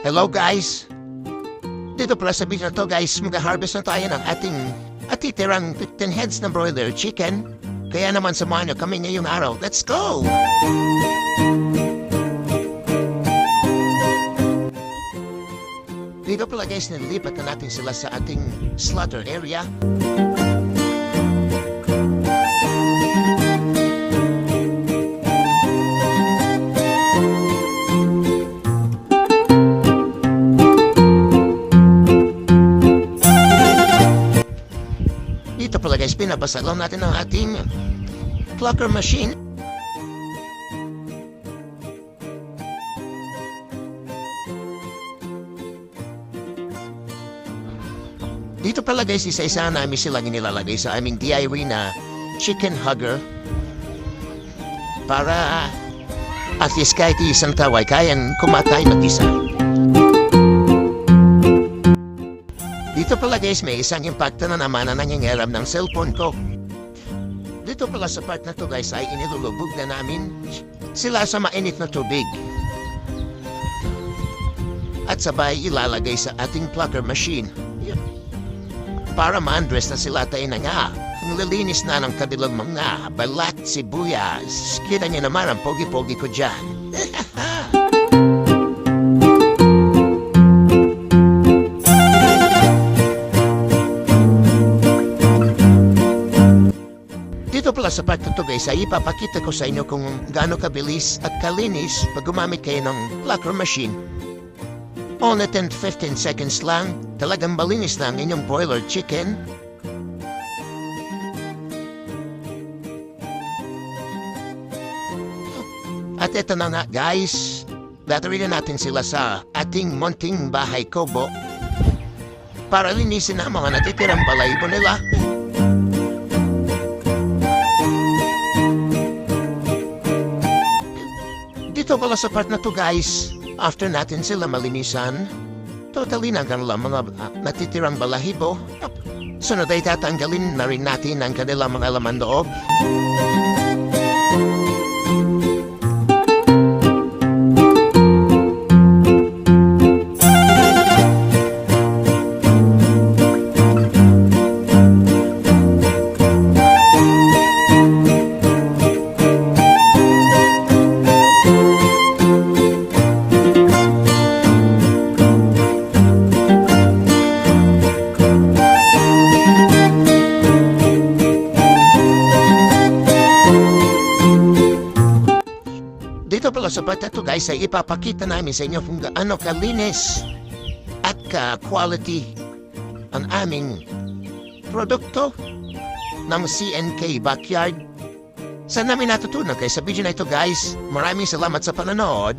Hello guys! Dito pala sa video na to guys, mag-harvest na tayo ng ating atitirang 15 heads na broiler chicken. Kaya naman samahan nyo kami ngayong araw. Let's go! Dito pala guys, nililipat na natin sila sa ating slaughter area. Dito pala guys, pinabasa lang natin ang ating plucker machine. Dito pala guys, isa-isa namin silang inilalagay sa aming DIY na chicken hugger para at least kahit isang taway kayang kumatay mag-isa. Dito pala guys, may isang impacto na naman na nangyayarap ng cellphone ko. Dito pala sa part na to guys ay inilulubog na namin sila sa mainit na tubig. At sabay ilalagay sa ating plucker machine. Para ma-undress na sila tayo na nga. Ang lilinis na ng kanilang mga balat, sibuyas. Kita niyo naman ang pogi-pogi ko dyan. Dito pala sa part na to guys ay ipapakita ko sa inyo kung gaano kabilis at kalinis pag gumamit kayo ng plucker machine. Only 10-15 seconds lang, talagang malinis na ang inyong broiler chicken. At ito na nga guys, dadarin na natin sila sa ating munting bahay kubo para linisin ang mga natitirang balahibo nila. Dito pala sa part na to guys, after natin sila malinisan, totally na kanilang mga natitirang balahibo. Sunod ay tatanggalin na rin natin ang kanilang mga laman loob. Dito pala sa part na to guys ay ipapakita namin sa inyo kung gaano kalinis at ka-quality ang aming produkto ng CNK Backyard. Saan namin natutunan kayo sa video na ito guys? Maraming salamat sa panonood.